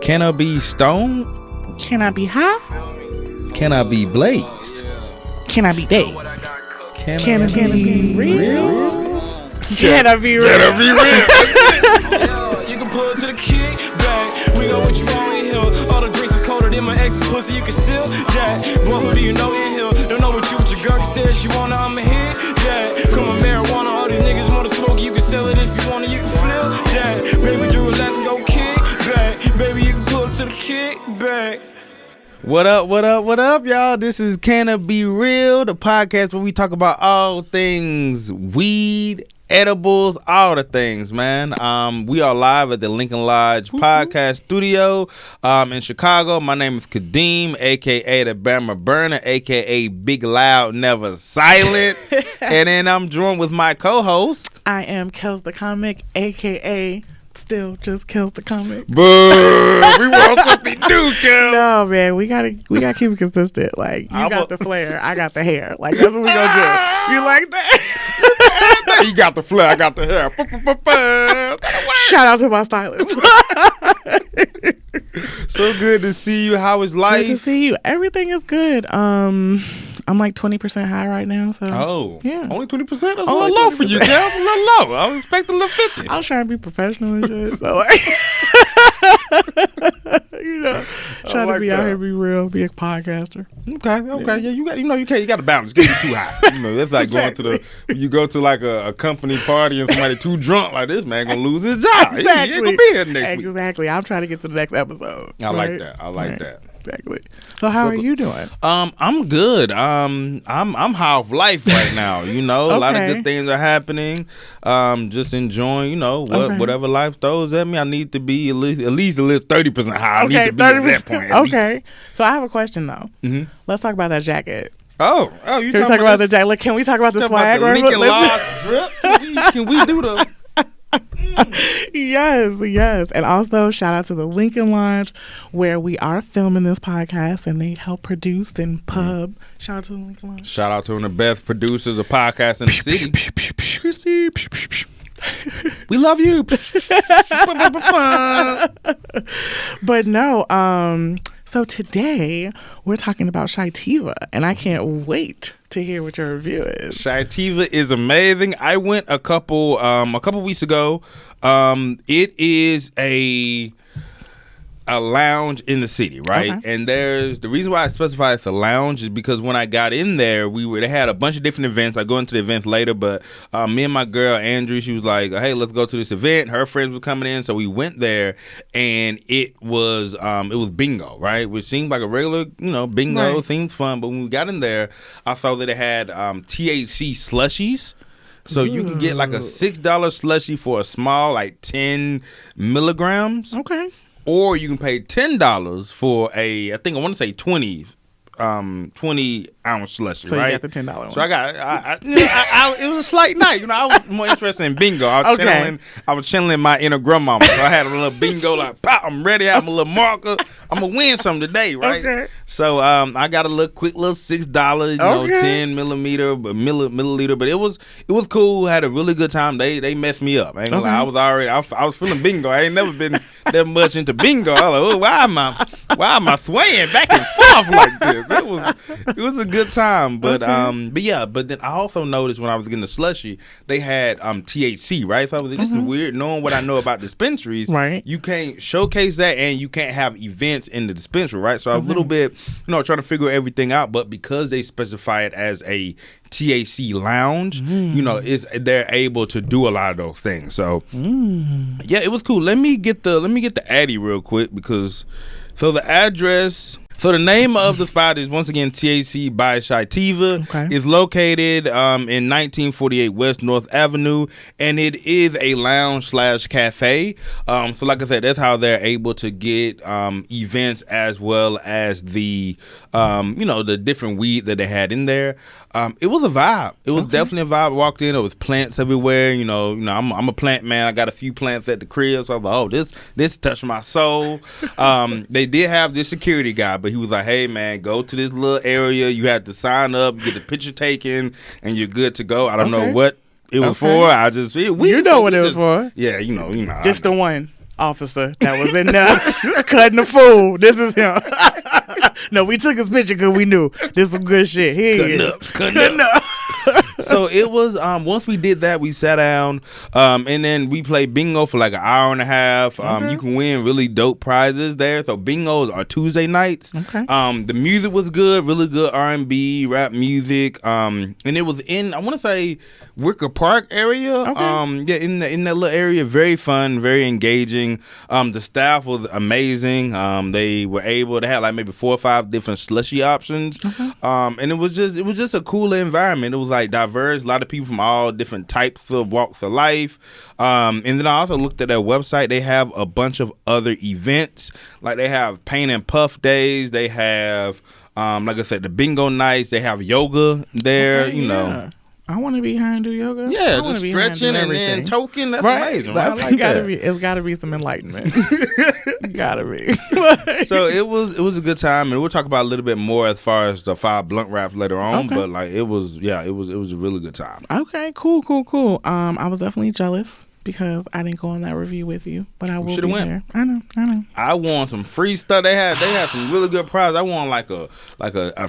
Can I be stoned? Can I be high? Can I be blazed? Can I be dazed? Can I be real? Can I be real? Can I be real? You can pull it to the kick back. We got what you want in here. All the drinks is colder than my ex's pussy. You can seal that. Boy, who do you know in here? Don't know what you with your girl instead. She wanna, I'ma hit that. Come on, marijuana. All these niggas wanna smoke. You can sell it if you wanna. You can flip that. Baby, you relax and go kick back. Baby, you can pull it to the kick back. What up, y'all? This is Canna Be Real, the podcast where we talk about all things weed, edibles, all the things, man. We are live at the Lincoln Lodge podcast studio in Chicago. My name is Kadeem, a.k.a. the Bama Burner, a.k.a. Big Loud Never Silent. And then I'm joined with my co-host. I am Kells the Comic, a.k.a. Still just Kells the Comic. Boo! We want something new, Kel. No, man, we gotta keep it consistent. Like, you got the flair, I got the hair. Like, that's what we gonna do. You like that? You got the flair, I got the hair. Shout out to my stylist. So good to see you. How is life? Good to see you. Everything is good. I'm like 20% high right now. So yeah, only 20%. That's a only little low for you, Kel. It's a little low. I was expecting a little 50. I was trying to be professional and shit. So like, trying to be out here, be real, be a podcaster. Okay. Yeah, you got to balance. Get too high. That's like Exactly. you go to like a company party and somebody too drunk like this man gonna lose his job. Exactly. He ain't gonna be here next week. Exactly. I'm trying to get to the next episode. I like that. Exactly. So how are you doing? I'm good. I'm high off life right now. A lot of good things are happening. Just enjoying. Whatever life throws at me. I need to be at least 30% high. I need to be at that point. Okay. So I have a question though. Mm-hmm. Let's talk about that jacket. You can we talk about the jacket? Look, can we talk about the swag? About the Lincoln Lodge drip? Can we do the? Yes. And also shout out to the Lincoln Lodge where we are filming this podcast and they help produce and pub. Shout out to the Lincoln Lodge. Shout out to one of the best producers of podcasts in the city. We love you. But no, so today we're talking about Chi-tiva and I can't wait to hear what your review is. Chitiva is amazing. I went a couple weeks ago. It is a lounge in the city, right? Okay. And there's the reason why I specify it's a lounge is because when I got in there, they had a bunch of different events. I go into the events later, but me and my girl Andrew, she was like, "Hey, let's go to this event." Her friends were coming in, so we went there, and it was bingo, right? Which seemed like a regular, bingo seemed fun. But when we got in there, I saw that it had THC slushies. So you can get like a $6 slushie for a small, like 10 milligrams. Okay. Or you can pay $10 for I want to say 20 ounce slushie, so right? You got the $10 one. So I got, it was a slight night. I was more interested in bingo. I was channeling my inner grandmama. So I had a little bingo, like, pop, I'm ready. I have a little marker. I'm gonna win some today, right? Okay. So I got a quick little $6, 10 milliliter. But it was cool. Had a really good time. They messed me up. I ain't gonna lie. I was feeling bingo. I ain't never been that much into bingo. I was like, why am I swaying back and forth like this? It was a good time, but then I also noticed when I was getting the slushie, they had THC, right? So I was like, this is weird. Knowing what I know about dispensaries, right? You can't showcase that, and you can't have events in the dispensary, right? So I was a little bit, trying to figure everything out, but because they specify it as a THC lounge, they're able to do a lot of those things. So yeah, it was cool. Let me get the Addy real quick because the address. So the name of the spot is once again THC by Chitiva. Okay. It's located in 1948 West North Avenue, and it is a lounge / cafe. So like I said, that's how they're able to get events as well as the the different weed that they had in there. It was a vibe. It was definitely a vibe. I walked in, there was plants everywhere. I'm a plant man. I got a few plants at the crib, so I was like, oh, this touched my soul. They did have this security guy, but he was like, hey man, go to this little area. You have to sign up, get the picture taken, and you're good to go. I don't know what it was for. I just what it was for. Yeah, Just the one. officer that was in there cutting the fool. This is him. No, we took his picture because we knew this is some good shit. Here he is. Cutting up. So it was once we did that, we sat down and then we played bingo for like an hour and a half. You can win really dope prizes there. So bingos are Tuesday nights. Okay. The music was good, really good R&B, rap music. And it was in, I want to say, Wicker Park area. Okay. Yeah, in that little area, very fun, very engaging. The staff was amazing. They were able to have like maybe 4 or 5 different slushy options. And it was just a cool environment. It was like diverse, a lot of people from all different types of walks of life. And then I also looked at their website. They have a bunch of other events. Like they have paint and puff days. They have, like I said, the bingo nights. They have yoga there, Okay, you know. yeah. I want to be high and do yoga. Yeah, I wanna just be high and do stretching and everything. then choking. That's Right? amazing. That's I like gotta that. be. It's got to be some enlightenment. Gotta be. So it was a good time, and we'll talk about a little bit more as far as the 5 blunt raps later on. Okay. But like it was a really good time. Okay, cool. I was definitely jealous because I didn't go on that review with you, but I will shoulda be went. there. I know. I won some free stuff. They had some really good prizes. I won like a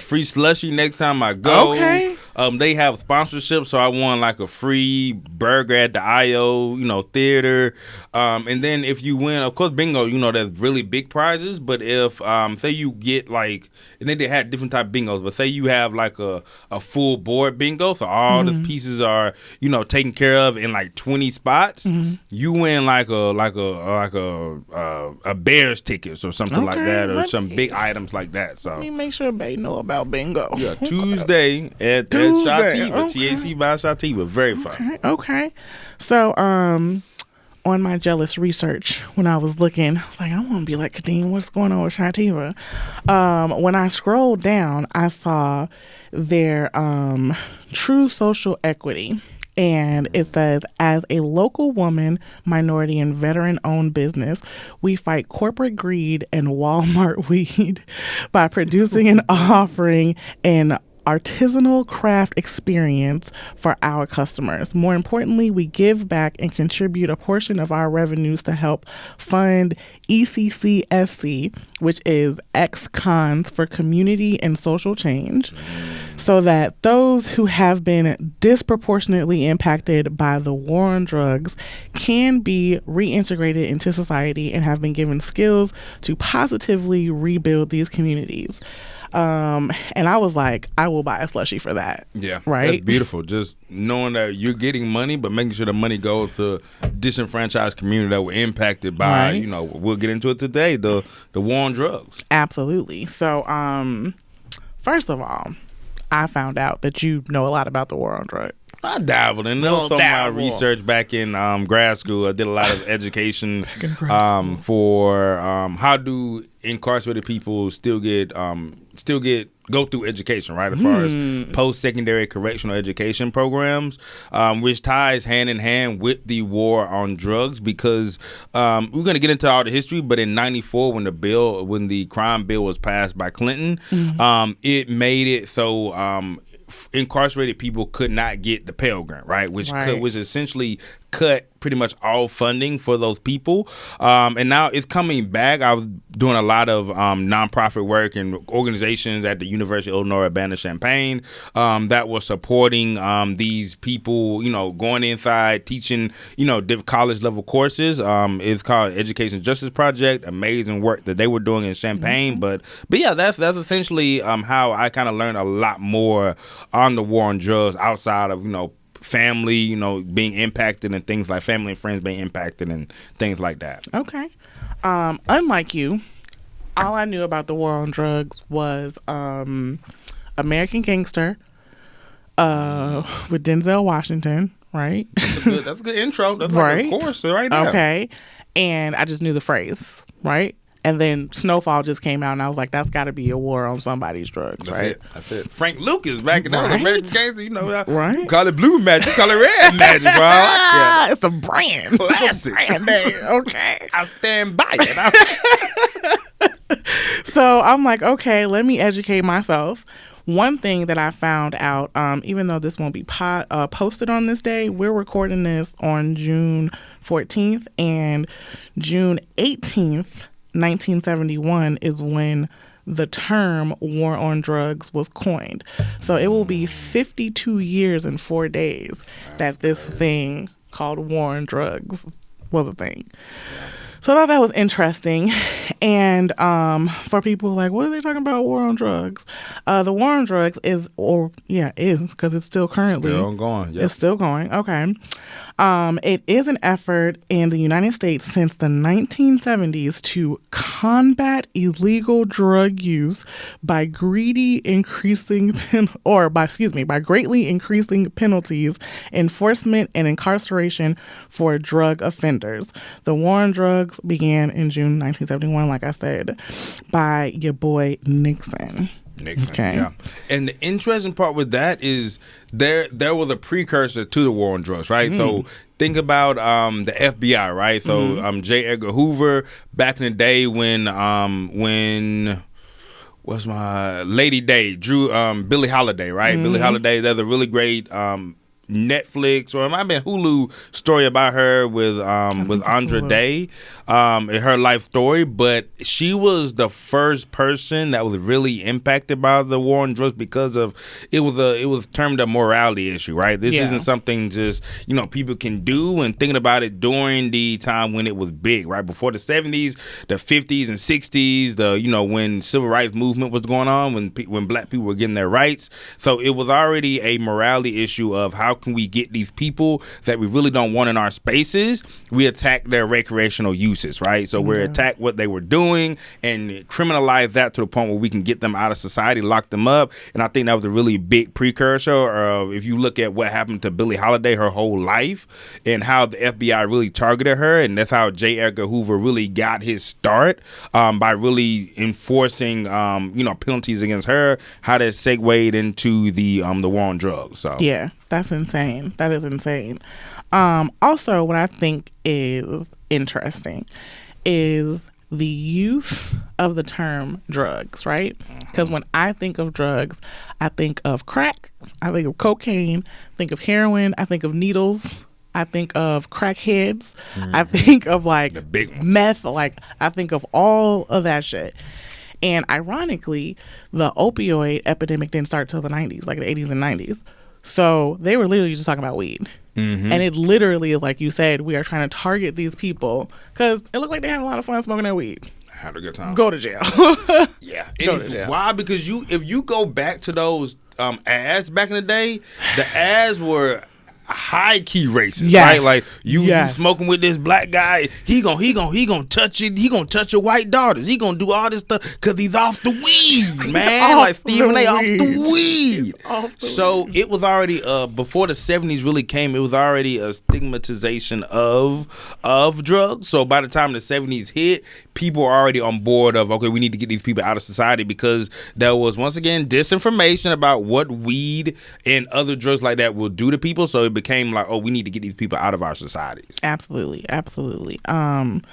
free slushie next time I go. Okay. They have sponsorship, so I won like a free burger at the IO, theater. And then if you win, of course, bingo, there's really big prizes. But if say you get like, and then they had different type of bingos, but say you have like a full board bingo, so all the pieces are taken care of in like 20 spots. You win like a Bears tickets or something like Okay, that, or let some me- big items like that. So Let me make sure Bay know about bingo. yeah, Tuesday at Chi-tiva, TAC by Chitiva. Very fun. Okay. So, on my jealous research, when I was looking, I was like, I want to be like Kadeem. What's going on with Chi-tiva? When I scrolled down, I saw their true social equity. And it says, as a local woman, minority, and veteran-owned business, we fight corporate greed and Walmart weed by producing and offering an artisanal craft experience for our customers. More importantly, we give back and contribute a portion of our revenues to help fund ECCSC, which is ex-cons for community and social change, so that those who have been disproportionately impacted by the war on drugs can be reintegrated into society and have been given skills to positively rebuild these communities. And I was like, I will buy a slushie for that. Yeah, right. That's beautiful. Just knowing that you're getting money, but making sure the money goes to disenfranchised community that were impacted by, Right. we'll get into it today, the war on drugs. Absolutely. So, first of all, I found out that you know a lot about the war on drugs. I dabbled in some of my research back in grad school. I did a lot of education for how do incarcerated people still get go through education, right? As far as post-secondary correctional education programs, which ties hand in hand with the war on drugs, because we're going to get into all the history, but in 94, when the crime bill was passed by Clinton, it made it so incarcerated people could not get the Pell Grant, right? Which essentially cut pretty much all funding for those people. And now it's coming back. I was doing a lot of nonprofit work and organizations at the University of Illinois Urbana-Champaign that were supporting these people, going inside, teaching, college level courses. It's called Education Justice Project. Amazing work that they were doing in Champaign. But yeah, that's essentially how I kind of learned a lot more on the war on drugs outside of, family, being impacted and things like family and friends being impacted and things like that. Okay. Unlike you, all I knew about the war on drugs was American Gangster with Denzel Washington, right? That's a good intro. That's right. Like a course right there. Okay. And I just knew the phrase, right? And then Snowfall just came out, and I was like, that's got to be a war on somebody's drugs, right? That's it. Frank Lucas back in the American Gangster, right? You call it blue magic, you call it red magic, bro. Yeah. It's a brand. Classic. It's a brand name. Okay. I stand by it. So I'm like, okay, let me educate myself. one thing that I found out, even though this won't be posted on this day, we're recording this on June 14th, and June 18th, 1971 is when the term war on drugs was coined. So it will be 52 years and 4 days that this thing called war on drugs was a thing. So I thought that was interesting. And for people like, what are they talking about, war on drugs? The war on drugs is because it's still currently. Still ongoing. Yep. It's still going. Okay. It is an effort in the United States since the 1970s to combat illegal drug use by greatly increasing penalties, enforcement, and incarceration for drug offenders. The war on drugs began in June 1971, like I said, by your boy Nixon. Okay. Yeah. And the interesting part with that is there was a precursor to the war on drugs, right? So think about the FBI, right? So J. Edgar Hoover back in the day when what's my Lady Day, Billie Holiday, right? Billie Holiday, there's a really great Netflix, or it might have been Hulu story about her with Andra Day, her life story. But she was the first person that was really impacted by the war on drugs because of it was termed a morality issue, right? This isn't something just people can do. And thinking about it during the time when it was big, right before the 70s, the 50s and 60s, when civil rights movement was going on, when black people were getting their rights. So it was already a morality issue of how can we get these people that we really don't want in our spaces. We attack their recreational uses, right? So we attack what they were doing and criminalize that to the point where we can get them out of society, lock them up. And I think that was a really big precursor. If you look at what happened to Billie Holiday, her whole life, and how the FBI really targeted her, and that's how J. Edgar Hoover really got his start, by really enforcing penalties against her, how that segued into the war on drugs. So yeah. That's insane. That is insane. Also, what I think is interesting is the use of the term drugs, right? Because when I think of drugs, I think of crack, I think of cocaine, I think of heroin, I think of needles, I think of crackheads, I think of like the big ones. Meth, like I think of all of that shit. And ironically, the opioid epidemic didn't start till the 90s, like the 80s and 90s. So they were literally just talking about weed. And it literally is like you said, we are trying to target these people because it looked like they had a lot of fun smoking that weed. Had a good time. Go to jail. Yeah. Why? Because if you go back to those ads back in the day, the ads were high key racist, right? Like you smoking with this black guy, he gonna touch it, he gonna touch your white daughters, he gonna do all this stuff because he's off the weed, man. Like Stephen A. off the weed. So it was already before the 70s really came, it was already a stigmatization of drugs. So by the time the 70s hit, people were already on board of, okay, we need to get these people out of society, because there was once again disinformation about what weed and other drugs like that will do to people. So it became like, oh, we need to get these people out of our societies. Absolutely. And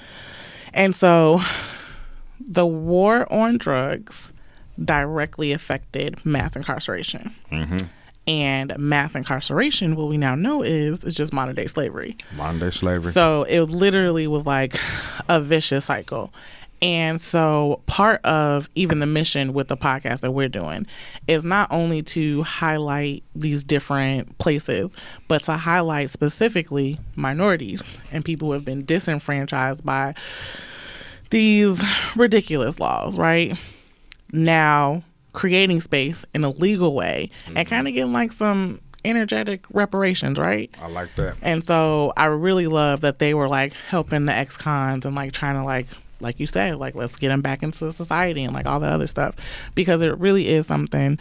so the war on drugs directly affected mass incarceration. And mass incarceration, what we now know is just modern day slavery. So it literally was like a vicious cycle. And so part of even the mission with the podcast that we're doing is not only to highlight these different places, but to highlight specifically minorities and people who have been disenfranchised by these ridiculous laws, right? Now, creating space in a legal way and kind of getting like some energetic reparations, right? I like that. And so I really love that they were like helping the ex-cons and like trying to like you said, like let's get them back into society and like all the other stuff, because it really is something.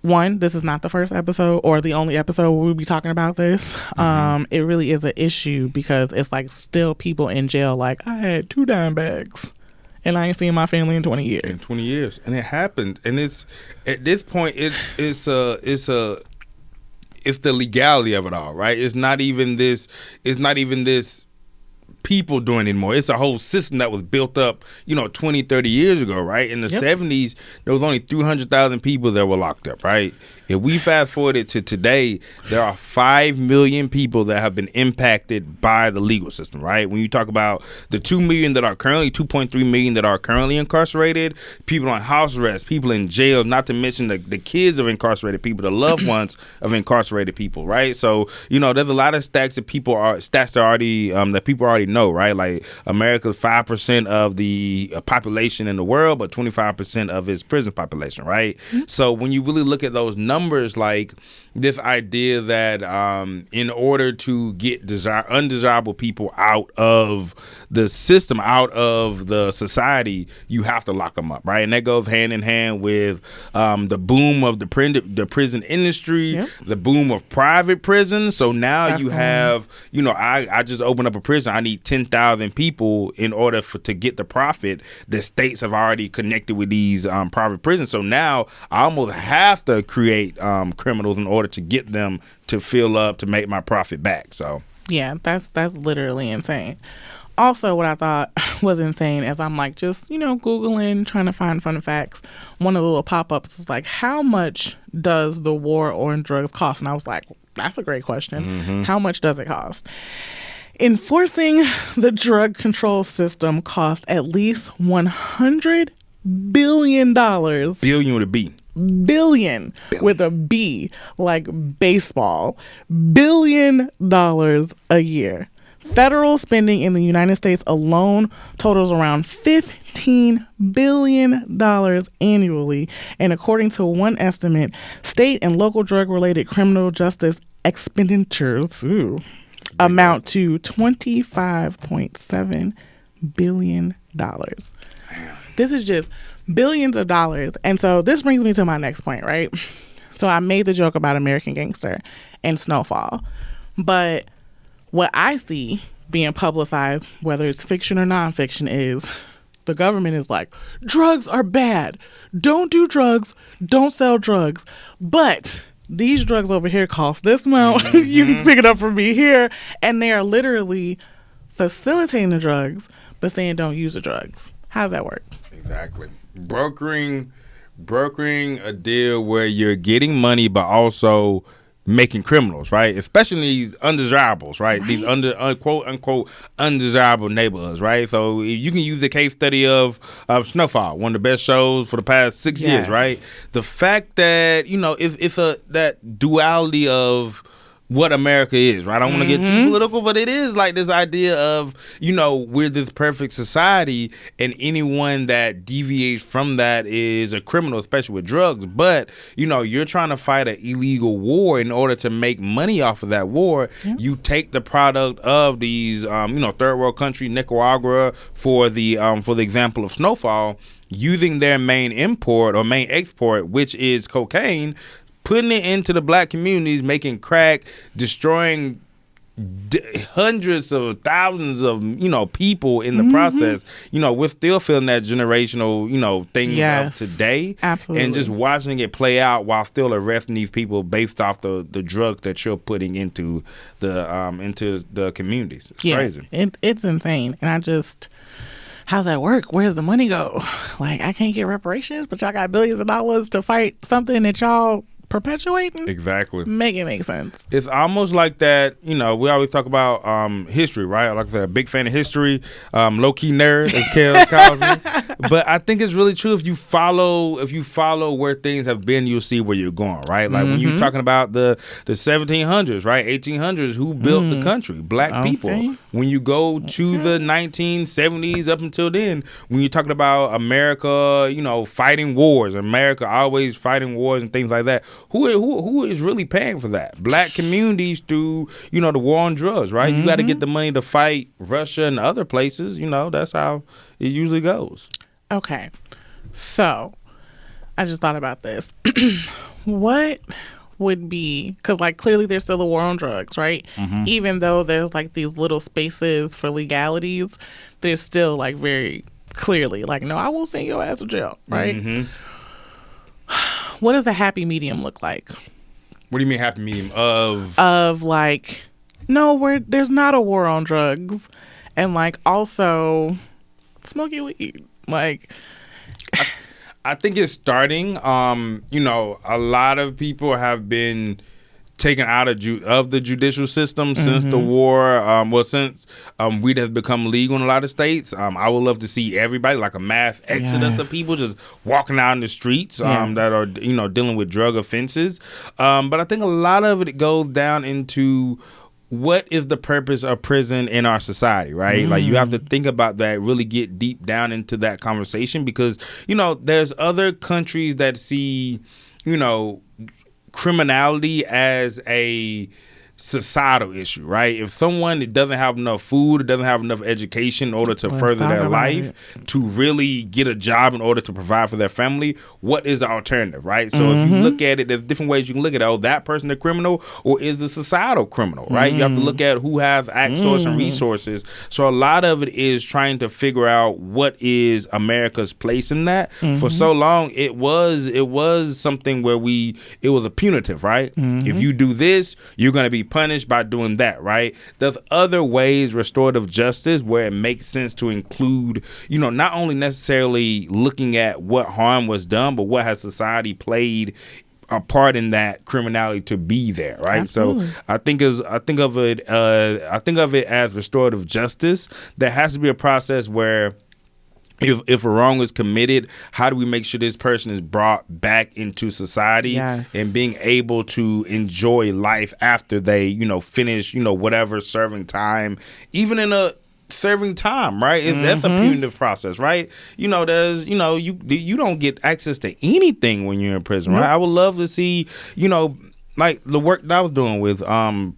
One, this is not the first episode or the only episode where we'll be talking about this. It really is an issue because it's like still people in jail like, I had 2 dime bags and I ain't seen my family in 20 years. And it happened. And it's at this point it's the legality of it all, right? It's not even this people doing it anymore. It's a whole system that was built up, 20, 30 years ago, right? In the 70s, there was only 300,000 people that were locked up, right? If we fast forwarded to today, there are 5 million people that have been impacted by the legal system, right? When you talk about the 2 million that are currently, 2.3 million that are currently incarcerated, people on house arrest, people in jail, not to mention the kids of incarcerated people, the loved ones of incarcerated people, right? So, there's a lot of stats that people already know, right? Like America's 5% of the population in the world, but 25% of its prison population, right? So when you really look at those numbers, like this idea that in order to get undesirable people out of the system, out of the society, you have to lock them up, right? And that goes hand in hand with the boom of the prison industry, the boom of private prisons. So now you have, I just opened up a prison. I need 10,000 people in order to get the profit. The states have already connected with these private prisons. So now I almost have to create criminals in order to get them to fill up to make my profit back. So yeah, that's literally insane. Also, what I thought was insane as I'm like just Googling, trying to find fun facts, one of the little pop-ups was like, how much does the war on drugs cost? And I was like, that's a great question. How much does it cost? Enforcing the drug control system costs at least $100 billion. Billion with a B. Billion with a B, like baseball. $1 billion a year. Federal spending in the United States alone totals around $15 billion annually. And according to one estimate, state and local drug-related criminal justice expenditures amount to $25.7 billion. This is just billions of dollars. And so this brings me to my next point, right? So I made the joke about American Gangster and Snowfall. But what I see being publicized, whether it's fiction or nonfiction, is the government is like, drugs are bad. Don't do drugs. Don't sell drugs. But these drugs over here cost this amount. You can pick it up from me here. And they are literally facilitating the drugs, but saying don't use the drugs. How does that work? Exactly. Brokering a deal where you're getting money, but also making criminals, right? Especially these undesirables, right? These quote unquote undesirable neighborhoods, right? So you can use the case study of Snowfall, one of the best shows for the past 6 years, right? The fact that it's that duality of what America is, right? I don't want to get too political, but it is like this idea of, we're this perfect society, and anyone that deviates from that is a criminal, especially with drugs. But, you're trying to fight an illegal war. In order to make money off of that war, you take the product of these, third world country, Nicaragua, for the example of Snowfall, using their main import or main export, which is cocaine, putting it into the black communities, making crack, destroying hundreds of thousands of people in the process. We're still feeling that generational thing of today. Absolutely. And just watching it play out while still arresting these people based off the drugs that you're putting into the communities. It's crazy. It's insane. And I just, how's that work? Where's the money go? Like, I can't get reparations, but y'all got billions of dollars to fight something that y'all perpetuating. Exactly. Make it make sense. It's almost like that, we always talk about history, right? Like I said, a big fan of history, low-key nerd, as Kells calls me. But I think it's really true. If you follow where things have been, you'll see where you're going, right? Like when you're talking about the 1700s, right? 1800s, who built the country? Black people. When you go to the 1970s up until then, when you're talking about America, fighting wars, America always fighting wars and things like that, who is really paying for that? Black communities through, the war on drugs, right? You got to get the money to fight Russia and other places. That's how it usually goes. Okay. So I just thought about this. What would be, because clearly there's still a war on drugs, right? Even though there's these little spaces for legalities, there's still very clearly no, I won't send your ass to jail, right? What does a happy medium look like? What do you mean happy medium? Of no, there's not a war on drugs, And like also smoking weed. Like I think it's starting. You know, a lot of people have been taken out of the judicial system since the war. Since weed has become legal in a lot of states. I would love to see everybody, like a mass exodus of people just walking out in the streets that are, you know, dealing with drug offenses. But I think a lot of it goes down into what is the purpose of prison in our society, right? Like you have to think about that, really get deep down into that conversation, because, you know, there's other countries that see, you know, criminality as a societal issue, right? If someone doesn't have enough food, doesn't have enough education in order to further their life, to really get a job in order to provide for their family, what is the alternative, right? So if you look at it, there's different ways you can look at it. Oh, that person a criminal, or is the societal criminal, right? You have to look at who has access and resources. So a lot of it is trying to figure out what is America's place in that. For so long, it was something where it was a punitive, right? If you do this, you're going to be punished by doing that, right? There's other ways, restorative justice, where it makes sense to include, you know, not only necessarily looking at what harm was done, but what has society played a part in that criminality to be there, right? Absolutely. So I think of it as restorative justice. There has to be a process where if a wrong is committed, how do we make sure this person is brought back into society and being able to enjoy life after they, you know, finish, you know, whatever serving time, even in a serving time, right? That's a punitive process, right? You know, there's, you know, you don't get access to anything when you're in prison, right? I would love to see, you know, like the work that I was doing with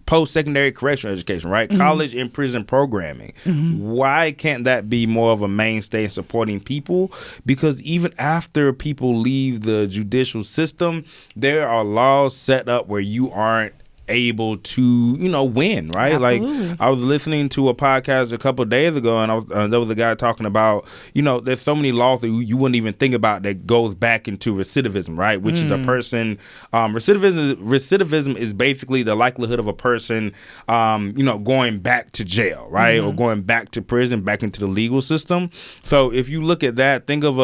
post-secondary correctional education, right? College and prison programming. Why can't that be more of a mainstay in supporting people? Because even after people leave the judicial system, there are laws set up where you aren't able to, you know, win, right? Absolutely. Like I was listening to a podcast a couple of days ago, and there was a guy talking about, you know, there's so many laws that you wouldn't even think about that goes back into recidivism, right? Which is a person, recidivism is basically the likelihood of a person, you know, going back to jail, right? Or going back to prison, back into the legal system. So if you look at that, think of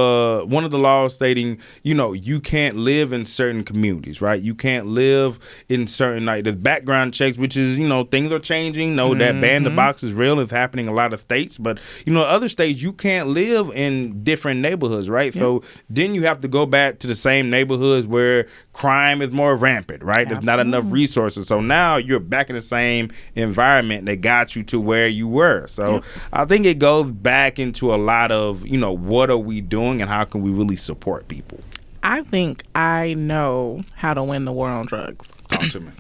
one of the laws stating, you know, you can't live in certain communities, right? You can't live in certain, like, there's background checks, which is, you know, things are changing. No, that ban the box is real. It's happening in a lot of states. But, you know, other states, you can't live in different neighborhoods, right? So then you have to go back to the same neighborhoods where crime is more rampant, right? There's not enough resources. So now you're back in the same environment that got you to where you were. So I think it goes back into a lot of, you know, what are we doing and how can we really support people? I think I know how to win the war on drugs. Talk to me.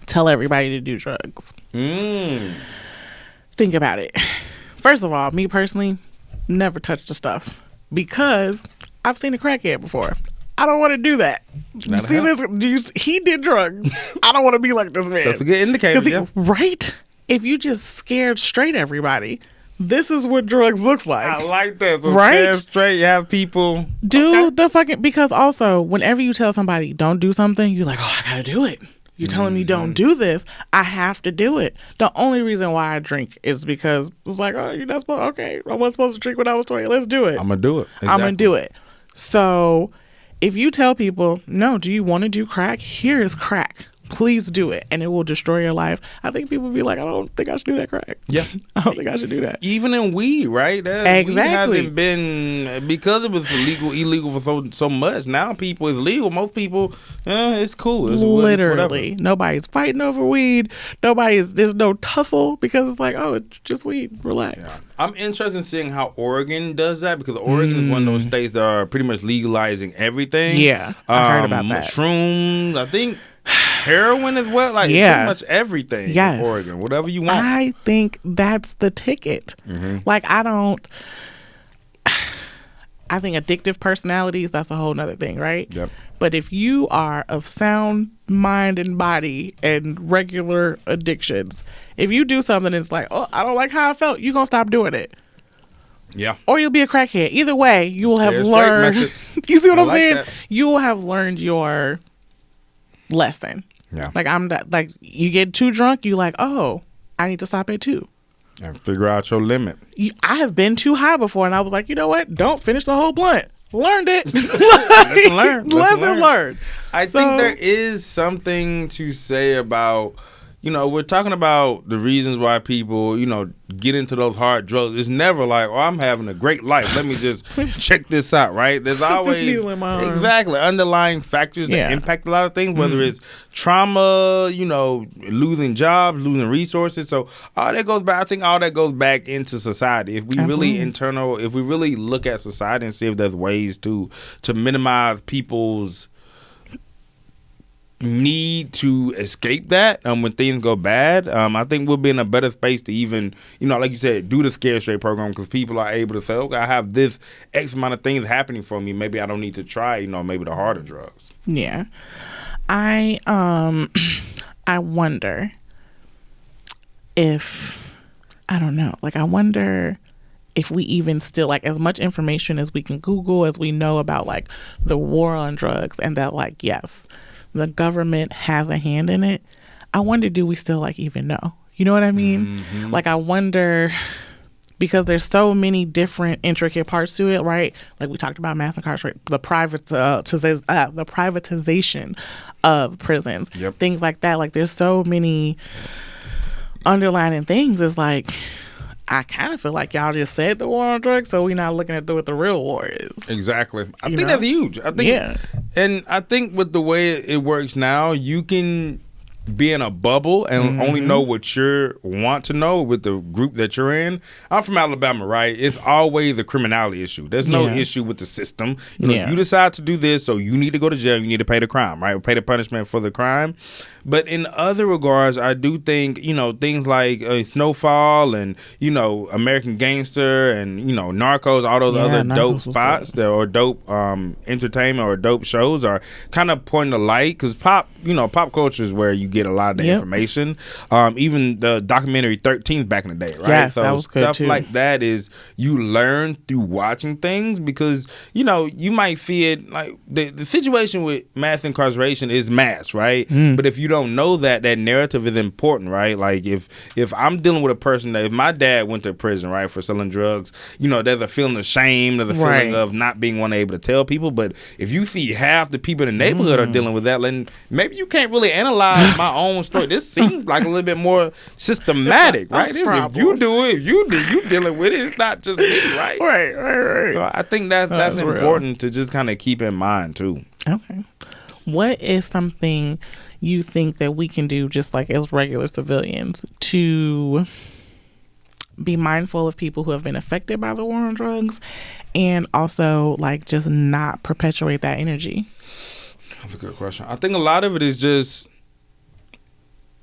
Tell everybody to do drugs. Think about it. First of all, me personally, never touch the stuff because I've seen a crackhead before. I don't want to do that. You see this? He did drugs. I don't want to be like this man. That's a good indicator. Right? If you just scared straight everybody, this is what drugs looks like. I like that. So right? Scared straight, you have people do the fucking, because also whenever you tell somebody don't do something, you're like, oh, I gotta do it. You're telling me don't do this. I have to do it. The only reason why I drink is because it's like, oh, you're not supposed. Okay, I wasn't supposed to drink when I was 20. Let's do it. I'm gonna do it. Exactly. I'm gonna do it. So, if you tell people, no, do you want to do crack? Here is crack. Please do it, and it will destroy your life. I think people be like, I don't think I should do that crack. Yeah, I don't think I should do that. Even in weed, right? Exactly. Weed hasn't been, because it was illegal for so much. Now people, it's legal. Most people, it's cool. It's literally, nobody's fighting over weed. There's no tussle because it's like, oh, it's just weed. Relax. Yeah. I'm interested in seeing how Oregon does that, because Oregon is one of those states that are pretty much legalizing everything. Yeah, I heard about that. Mushrooms, I think. Heroin as well, like pretty much everything in Oregon, whatever you want. I think that's the ticket. Like I think addictive personalities, that's a whole nother thing, right? Yep. But if you are of sound mind and body and regular addictions, if you do something and it's like, oh, I don't like how I felt, you're gonna stop doing it. Yeah. Or you'll be a crackhead. Either way, you will have learned. You see what I'm saying? That. You will have learned your lesson. Yeah. Like you get too drunk, you like, oh, I need to stop at 2. And figure out your limit. I have been too high before, and I was like, you know what? Don't finish the whole blunt. Learned it. Lesson learned. Lesson learned. I think there is something to say about, we're talking about the reasons why people, get into those hard drugs. It's never like, I'm having a great life. Let me just check this out, right? There's always exactly underlying factors that impact a lot of things, whether it's trauma, losing jobs, losing resources. So all that goes back. I think all that goes back into society. If we if we really look at society and see if there's ways to minimize people's need to escape that when things go bad, I think we'll be in a better space to even, like you said, do the Scare Straight program, because people are able to say, okay, I have this X amount of things happening for me. Maybe I don't need to try, maybe the harder drugs. Yeah. I wonder if, I don't know, I wonder if we even still, as much information as we can Google, as we know about, the war on drugs, and that, yes, the government has a hand in it. I wonder, do we still even know? You know what I mean? Mm-hmm. I wonder, because there's so many different intricate parts to it, right? We talked about mass incarceration, the privatization of prisons, things like that. There's so many underlining things. It's I kind of feel like y'all just said the war on drugs, so we're not looking at what the real war is. Exactly. I think that's huge. I think, and I think with the way it works now, you can be in a bubble and only know what you want to know with the group that you're in. I'm from Alabama, right? It's always a criminality issue. There's no issue with the system. You decide to do this, so you need to go to jail. You need to pay the crime, right? Pay the punishment for the crime. But in other regards, I do think, things like Snowfall and, American Gangster and, Narcos, all those other dope spots or dope entertainment or dope shows are kind of pointing the light, because pop culture is where you get a lot of the information. Even the documentary 13 back in the day, right? Yes, so that was good stuff too. Like that is you learn through watching things, because, you might see it the situation with mass incarceration is mass, right? But if you don't know that narrative is important, right? If I'm dealing with a person that, if my dad went to prison, right, for selling drugs, there's a feeling of shame, there's a feeling of not being able to tell people. But if you see half the people in the neighborhood are dealing with that, then maybe you can't really analyze my own story. This seems like a little bit more systematic, right? If you do it, you dealing with it. It's not just me, right? Right. So I think that's important to just kind of keep in mind too. Okay. What is something you think that we can do, just as regular civilians, to be mindful of people who have been affected by the war on drugs, and also just not perpetuate that energy? That's a good question. I think a lot of it is just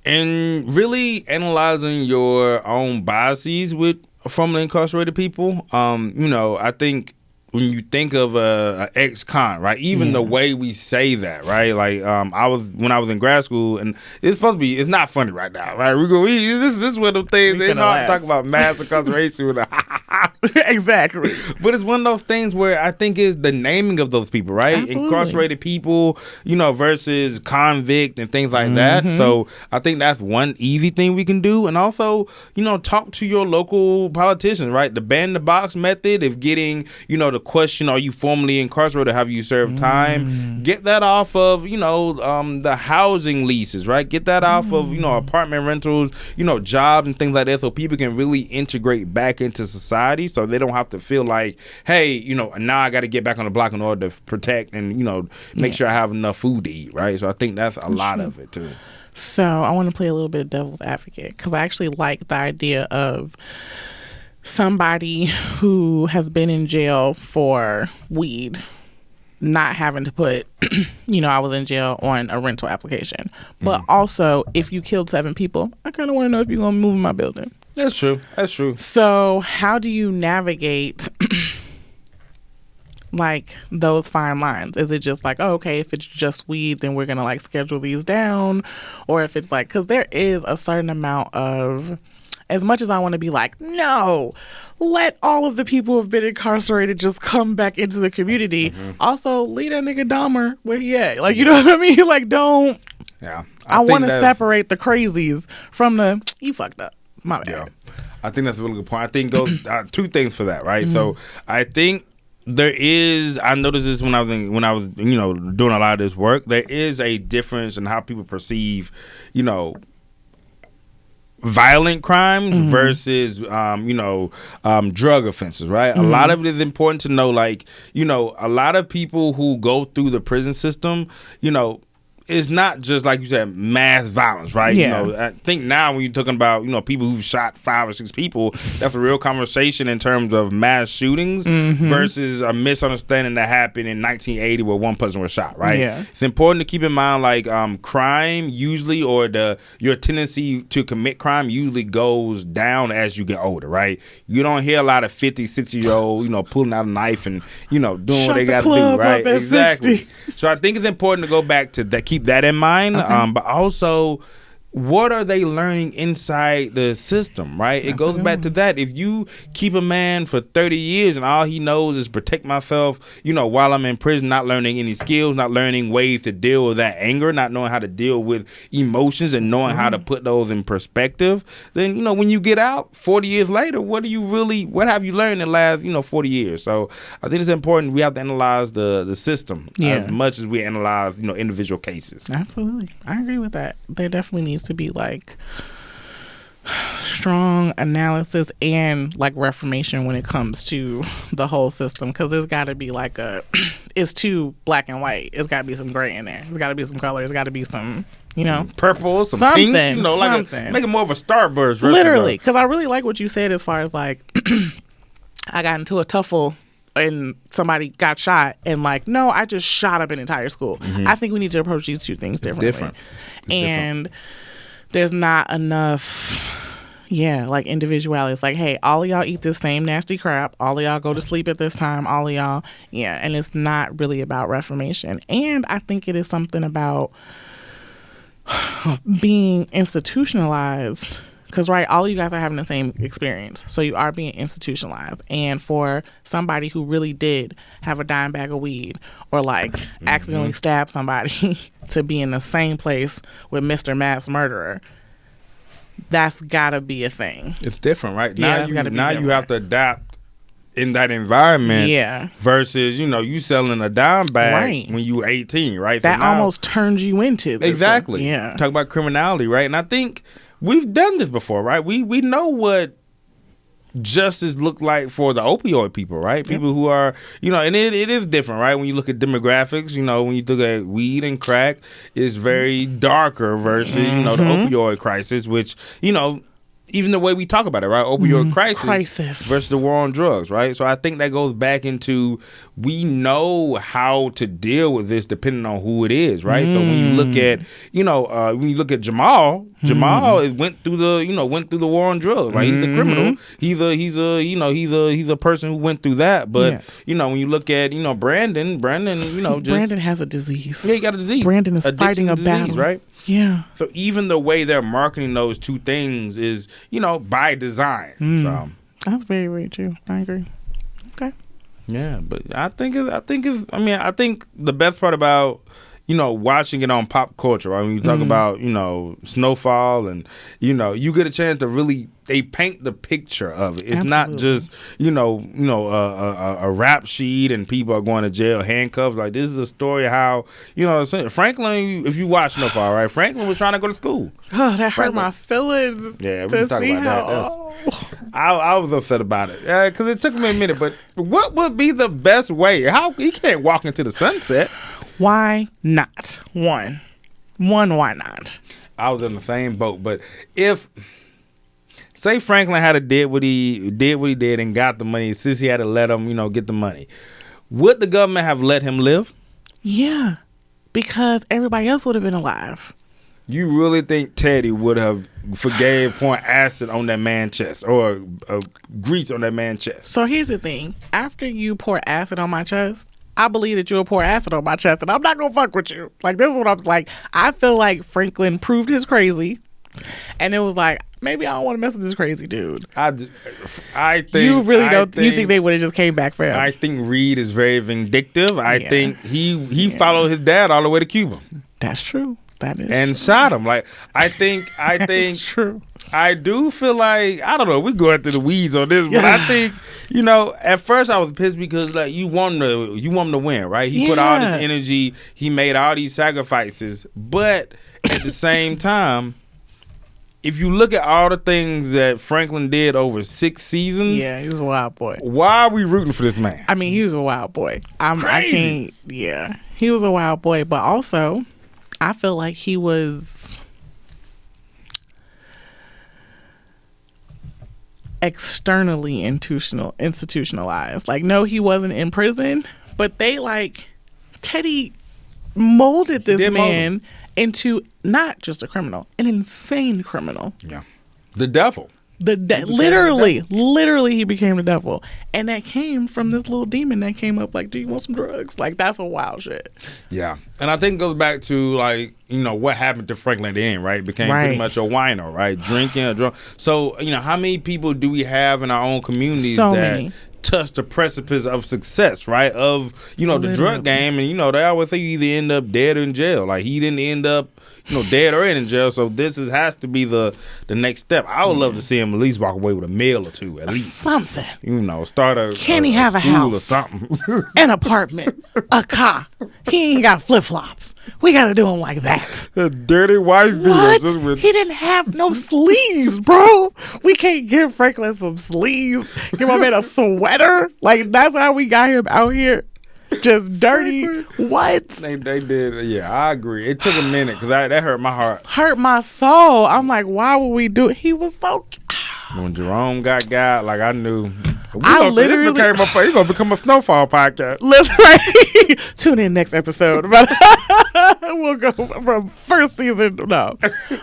in really analyzing your own biases with formerly incarcerated people. I think when you think of a ex-con, right? Even the way we say that, right? When I was in grad school, and it's supposed to be, it's not funny right now, right? This is one of the things. It's hard to talk about mass incarceration with exactly. But it's one of those things where I think is the naming of those people, right? Absolutely. Incarcerated people, versus convict and things like that. So I think that's one easy thing we can do. And also, talk to your local politicians, right? The ban the box method of getting, the question, are you formerly incarcerated? Have you served time? Get that off of, the housing leases, right? Get that off of, apartment rentals, jobs and things like that, so people can really integrate back into society, so they don't have to feel like, hey, now I got to get back on the block in order to protect and, make sure I have enough food to eat, right? So I think that's a lot of it too. So I want to play a little bit of devil's advocate, because I actually like the idea of somebody who has been in jail for weed not having to put, I was in jail on a rental application. But also, if you killed 7 people, I kind of want to know if you're going to move in my building. That's true. So how do you navigate those fine lines? Is it just okay, if it's just weed, then we're going to schedule these down? Or if it's because there is a certain amount of, as much as I want to be no, let all of the people who have been incarcerated just come back into the community. Also, leave that nigga Dahmer where he at. You know what I mean? Don't. Yeah. I want to separate the crazies from the, you fucked up. My bad. Yeah. I think that's a really good point. I think goes two things for that, right? So I think there is. I noticed this when I was doing a lot of this work. There is a difference in how people perceive, violent crimes versus drug offenses, right? A lot of it is important to know, like, a lot of people who go through the prison system, it's not just like you said, mass violence, right? Yeah. I think now when you're talking about, people who've shot 5 or 6 people, that's a real conversation in terms of mass shootings versus a misunderstanding that happened in 1980 where one person was shot, right? Yeah. It's important to keep in mind, like, crime usually, or your tendency to commit crime usually goes down as you get older, right? You don't hear a lot of 50, 60-year-old, pulling out a knife and, doing what they got to do, right? Exactly. 60. So I think it's important to go back to that. Keep that in mind, but also, what are they learning inside the system, right? It goes back to that. If you keep a man for 30 years and all he knows is protect myself, while I'm in prison, not learning any skills, not learning ways to deal with that anger, not knowing how to deal with emotions and knowing how to put those in perspective, then, when you get out 40 years later, what have you learned in the last, 40 years? So I think it's important. We have to analyze the system as much as we analyze, individual cases. Absolutely. I agree with that. There definitely needs to be like strong analysis and like reformation when it comes to the whole system, because there's got to be like it's too black and white. It's got to be some gray in there. There's got to be some color. There's got to be some purple, some something, pink, something. Make it more of a Starburst. Literally, because I really like what you said as far as like I got into a tuffle and somebody got shot, and like, no, I just shot up an entire school. I think we need to approach these two things differently. And there's not enough, like individuality. It's like, hey, all of y'all eat this same nasty crap. All of y'all go to sleep at this time. All of y'all, and it's not really about reformation. And I think it is something about being institutionalized. Because, right, all you guys are having the same experience. So you are being institutionalized. And for somebody who really did have a dime bag of weed or, like, accidentally stab somebody to be in the same place with Mr. Mass Murderer, that's got to be a thing. It's different, right? Yeah, now you have to adapt in that environment. Yeah. Versus, you selling a dime bag when you 18, right? That almost turns you into this. Exactly. Thing. Yeah. Talk about criminality, right? And I think we've done this before, right? We know what justice look like for the opioid people, right? People who are, and it is different, right? When you look at demographics, when you look at weed and crack, it's very darker versus, the opioid crisis, which, even the way we talk about it, right? Opioid crisis versus the war on drugs, right? So I think that goes back into, we know how to deal with this depending on who it is, right? So when you look at Jamal went through the war on drugs, right? He's a criminal. He's a person who went through that. But when you look at Brandon, Brandon has a disease. Yeah, he got a disease. Brandon is fighting a battle, right? Yeah. So even the way they're marketing those two things is, by design. So that's very, very true. I agree. Okay. Yeah, but I think the best part about, watching it on pop culture, right? When you talk about, Snowfall and, you get a chance to really, they paint the picture of it. It's not just, a rap sheet and people are going to jail handcuffed. Like, this is a story of how, Franklin, if you watch Snowfall, right? Franklin was trying to go to school. Oh, that hurt my feelings. Yeah, we can talk about that. I was upset about it. Because it took me a minute. But what would be the best way? How he can't walk into the sunset? Why not? One, why not? I was in the same boat. But if, say Franklin had did what he did and got the money, since he had to let him, get the money, would the government have let him live? Yeah, because everybody else would have been alive. You really think Teddy would have forgave pouring acid on that man's chest or grease on that man's chest? So here's the thing. After you pour acid on my chest, I believe that you'll pour acid on my chest and I'm not going to fuck with you. Like, this is what I'm like. I feel like Franklin proved his crazy. And it was like, maybe I don't want to mess with this crazy dude. I think you really don't. You think they would have just came back for him? I think Reed is very vindictive. I think he followed his dad all the way to Cuba. That's true. That is and true. shot him. Like, I think That's true. I do feel like, I don't know, we going through the weeds on this, but I think, you know, at first I was pissed because like you want him to win, right? He put all this energy, he made all these sacrifices, but at the same time, if you look at all the things that Franklin did over 6 seasons, he was a wild boy. Why are we rooting for this man? I mean, he was a wild boy. He was a wild boy, but also I feel like he was externally institutionalized. Like, no, he wasn't in prison, but they like Teddy molded this man into not just a criminal, an insane criminal. Yeah, the devil. Literally, he became the devil, and that came from this little demon that came up like, "Do you want some drugs?" Like, that's a wild shit. Yeah, and I think it goes back to like, you know, what happened to Franklin at the end, right? Became pretty much a wino, right? Drinking, a drunk. So, you know, how many people do we have in our own communities that touch the precipice of success, right? Of, you know, the drug game, and you know, they always say you either end up dead or in jail. Like, he didn't end up, you know, dead or in jail. So this has to be the next step. I would love to see him at least walk away with a meal or two, at least something. You know, start a can he have a house or something, an apartment, a car? He ain't got flip flops. We gotta do him like that. A dirty wife beater. He didn't have no sleeves, bro. We can't give Franklin some sleeves. Give him a sweater. Like, that's how we got him out here. Just dirty. What? They did. Yeah, I agree. It took a minute because that hurt my heart. Hurt my soul. I'm like, why would we do it? He was so. When Jerome got, like, I knew. He's gonna become a Snowfall podcast. Listen, right? Tune in next episode. We'll go from first season. No,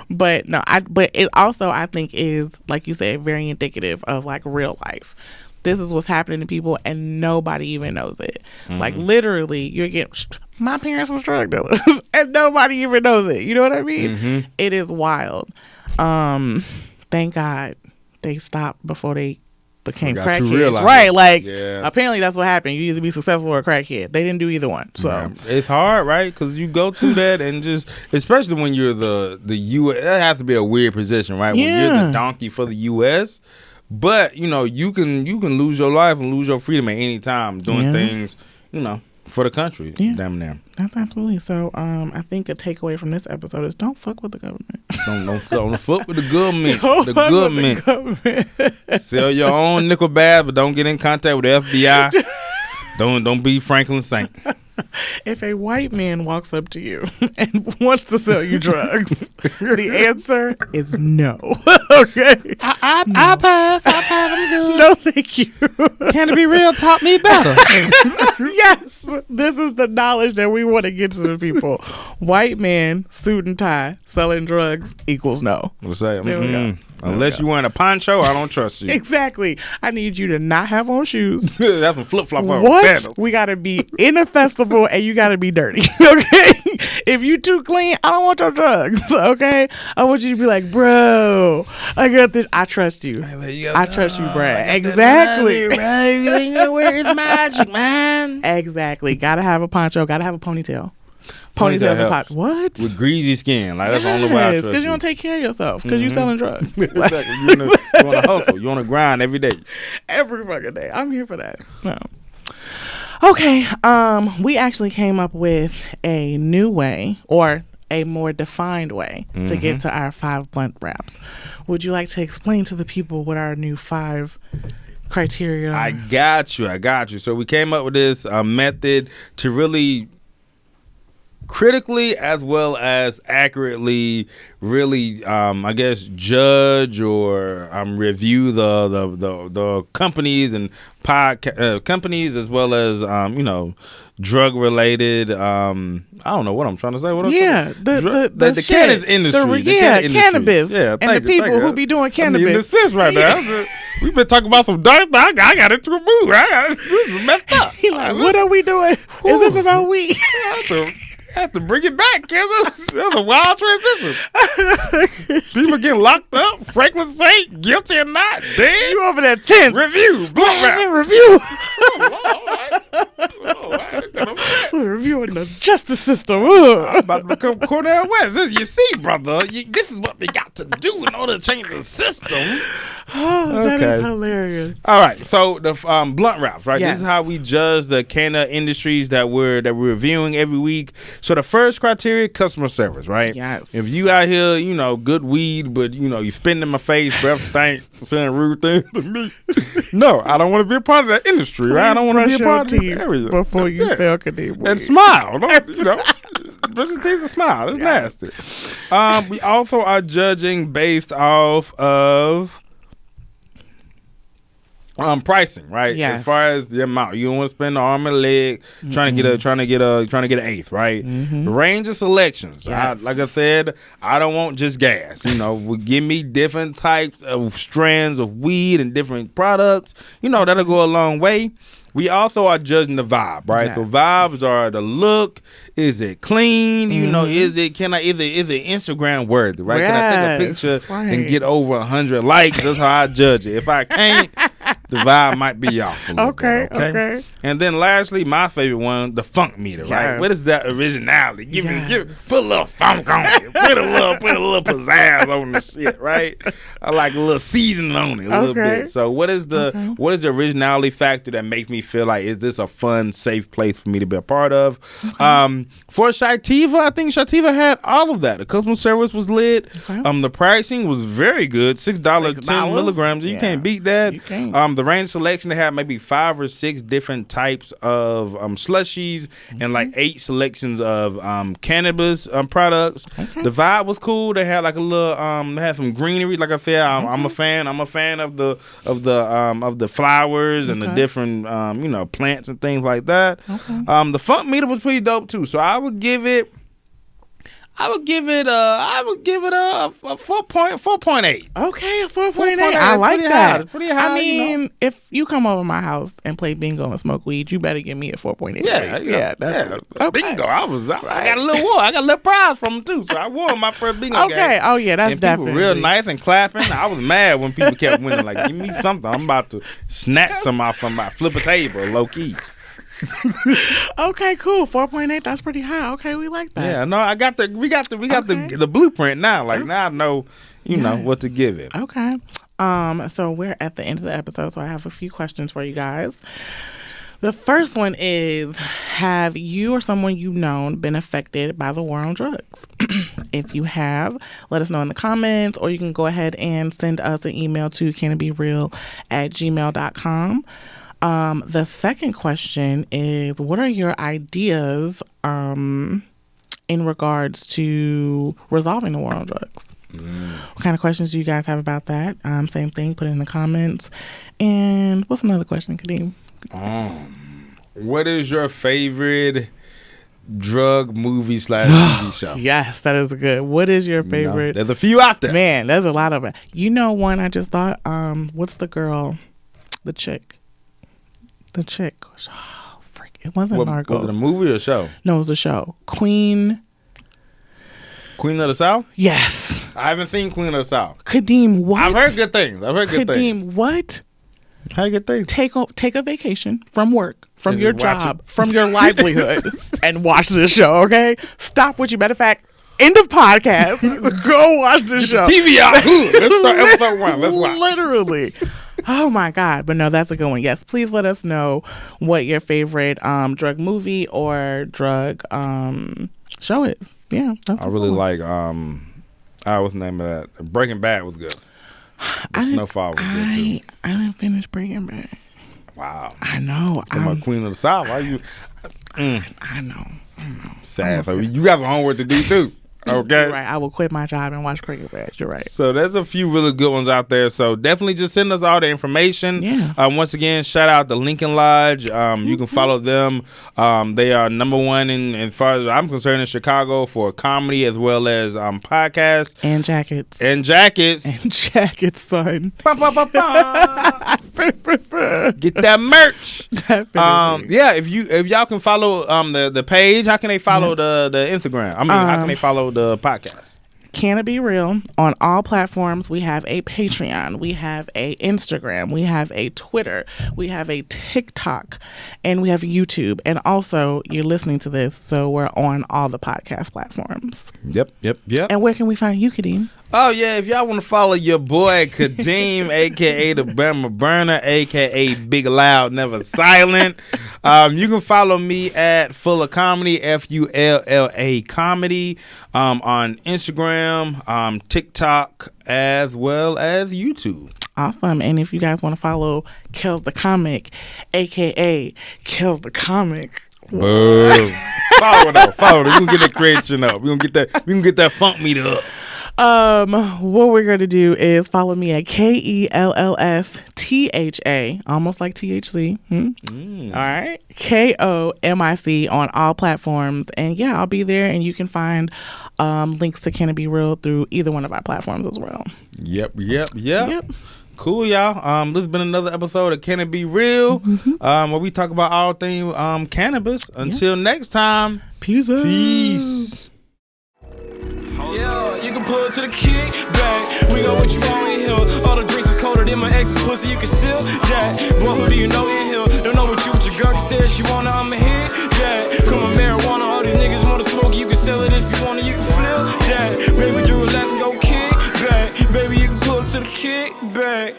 but it also, I think, is, like you said, very indicative of like real life. This is what's happening to people, and nobody even knows it. Mm-hmm. Like, literally, you're getting. My parents were drug dealers, and nobody even knows it. You know what I mean? Mm-hmm. It is wild. Thank God they stopped before they became crackheads. Right? Like, apparently that's what happened. You either be successful or a crackhead. They didn't do either one. So it's hard, right? Because you go through that, and just, especially when you're the U.S., that has to be a weird position, right? When you're the donkey for the U.S., but, you know, you can lose your life and lose your freedom at any time doing things, you know, for the country. Yeah. Damn near. That's absolutely. So I think a takeaway from this episode is don't fuck with the government. Don't fuck with the government. The government. Sell your own nickel bag, but don't get in contact with the FBI. Don't be Franklin Saint. If a white man walks up to you and wants to sell you drugs, the answer is no. Okay? I'll pass. I'm good. No, thank you. Can it be real? Taught me better. Yes. This is the knowledge that we want to get to the people. White man, suit and tie, selling drugs equals no. Let's say, there we go. Unless you wearing a poncho, I don't trust you. Exactly. I need you to not have on shoes. That's a flip-flop. What? We got to be in a festival, and you got to be dirty. Okay? If you too clean, I don't want your drugs. Okay? I want you to be like, bro, I got this. I trust you. I trust you, Brad. Exactly. Where is magic, man? Exactly. Got to have a poncho. Got to have a ponytail. Ponytails and pot. What? With greasy skin. Like, that's the only way I trust you. Because you don't take care of yourself. Because you selling drugs. Exactly. You want to hustle. You want to grind every day. Every fucking day. I'm here for that. No. Okay. We actually came up with a new way, or a more defined way, to get to our 5 blunt wraps. Would you like to explain to the people what our new 5 criteria are? I got you. So we came up with this method to really critically as well as accurately really I guess judge or review the companies and companies as well as you know, drug related I don't know what I'm trying to say. The cannabis industry. Cannabis. Yeah, and the people who be doing cannabis. In the sense right now. We've been talking about some dark stuff. I got it to remove. This is messed up. He like, what are we doing? Is this about weed? I have to bring it back, kid. That's a wild transition. People getting locked up. Franklin Saint, guilty or not, dead. You over there tense. Review. Review. we're reviewing the justice system. I'm about to become Cornel West. You see, brother, this is what we got to do in order to change the system. That is hilarious. All right, so the blunt wraps, right? Yes. This is how we judge the Canna industries that we're reviewing every week. So the first criteria, customer service, right? Yes. If you out here, good weed, but you spitting in my face, breath stank, saying rude things to me. No, I don't want to be a part of that industry, right? I don't want to be a part of this area. Before you sell Kadeem weed. And smile. Brush your teeth and smile. It's nasty. We also are judging based off of pricing, right? Yes. As far as the amount, you don't want to spend an arm and a leg trying to get an eighth, right? Range of selections. Yes. Like I said, I don't want just gas. Give me different types of strands of weed and different products. That'll go a long way. We also are judging the vibe, right? Yeah. So vibes are the look. Is it clean? Is it Instagram worthy, right? Yes, Can I take a picture and get over 100 likes? That's how I judge it. If I can't, the vibe might be off a little bit, okay. And then lastly, my favorite one, the funk meter, right? What is that originality? Put a little funk on it. Put a little pizzazz on the shit, right? I like a little seasoning on it a little bit. So what is the originality factor that makes me feel like, is this a fun, safe place for me to be a part of? For Chi-tiva, I think Chitiva had all of that. The customer service was lit. The pricing was very good. $6, 10 milligrams. You can't beat that. You can't. The range selection, they had maybe 5 or 6 different types of slushies and like 8 selections of cannabis products. The vibe was cool. They had like a little they had some greenery. Like I said, I'm a fan. I'm a fan of the flowers and the different plants and things like that. The funk meter was pretty dope too. So I would give it a 4.8. Okay, a 4.8. I like that. It's pretty high. I mean, if you come over my house and play bingo and smoke weed, you better give me a 4.8. Yeah. Okay. Bingo. I got a little prize from them too. So I won my first bingo game. Okay. Oh yeah, that's and definitely people real nice and clapping. I was mad when people kept winning. Like, give me something. I'm about to snatch some off from my flip a table, low key. Okay, cool. 4.8. That's pretty high. Okay, we like that. Yeah, no, we got the blueprint now. Like now I know, know what to give it. Okay. So we're at the end of the episode, so I have a few questions for you guys. The first one is, have you or someone you've known been affected by the war on drugs? If you have, let us know in the comments, or you can go ahead and send us an email to cannabereal@gmail.com. The second question is, what are your ideas in regards to resolving the war on drugs? What kind of questions do you guys have about that? Same thing, put it in the comments. And what's another question, Kadeem? What is your favorite drug movie / TV show? Yes, that is good. What is your favorite? There's a few out there. Man, there's a lot of it. One I just thought, what's the girl, the chick? Oh, frick. It wasn't Narcos. Was it a movie or a show? No, it was a show. Queen of the South? Yes. I haven't seen Queen of the South. Kadeem, what? I've heard good things. Kadeem, what? How good things? Take a vacation from work, from your just watch job, from your livelihood, and watch this show, okay? Stop what you. Matter of fact, end of podcast. Go watch this show. TV out. Let's start episode 1. Let's watch. Literally. Oh my God. But no, that's a good one. Yes, please let us know what your favorite drug movie or drug show is. Yeah, that's I really like what's the name of that? Breaking Bad was good. Snowfall was good too. I didn't finish Breaking Bad. Wow. I know. Talking about Queen of the South. Why you? I know. Sad. So you got some homework to do too. Okay. You're right. I will quit my job and watch Breaking Bad. You're right. So there's a few really good ones out there. So definitely just send us all the information. Yeah. Once again, shout out to Lincoln Lodge. You can follow them. They are number one as far as I'm concerned in Chicago for comedy as well as podcasts. And jackets. And jackets, son. Get that merch. Definitely. Yeah, if y'all can follow the page, how can they follow the Instagram? I mean, how can they follow the podcast? Canna Be Real on all platforms. We have a Patreon, we have a Instagram, we have a Twitter, we have a TikTok, and we have YouTube. And also, you're listening to this, so we're on all the podcast platforms. Yep. And where can we find you, Kadeem? Oh, yeah, if y'all want to follow your boy Kadeem, a.k.a. the Bama Burner, a.k.a. Big Loud, Never Silent, you can follow me at Fuller Comedy, Fulla Comedy, on Instagram, TikTok, as well as YouTube. Awesome. And if you guys want to follow Kells the Comic, a.k.a. Kells the Comic. Boom. Follow it up. We can get that creation up. We can get that funk meter up. What we're going to do is follow me at KELLSTHA, almost like THC. All right. KOMIC on all platforms. And yeah, I'll be there, and you can find links to Canna Be Real through either one of our platforms as well. Yep. Cool, y'all. This has been another episode of Canna Be Real, where we talk about all things cannabis. Until next time, peace. Yeah, you can pull to the kick back. We got what you want in here. All the drinks is colder than my ex's pussy. You can seal that. Boy, who do you know in here? Don't know what you with your girl instead. She wanna, I'ma hit that. Come on, marijuana. All these niggas wanna smoke. You can sell it if you want it. You can flip that. Baby, you relax and go kick back. Baby, you can pull to the kick back.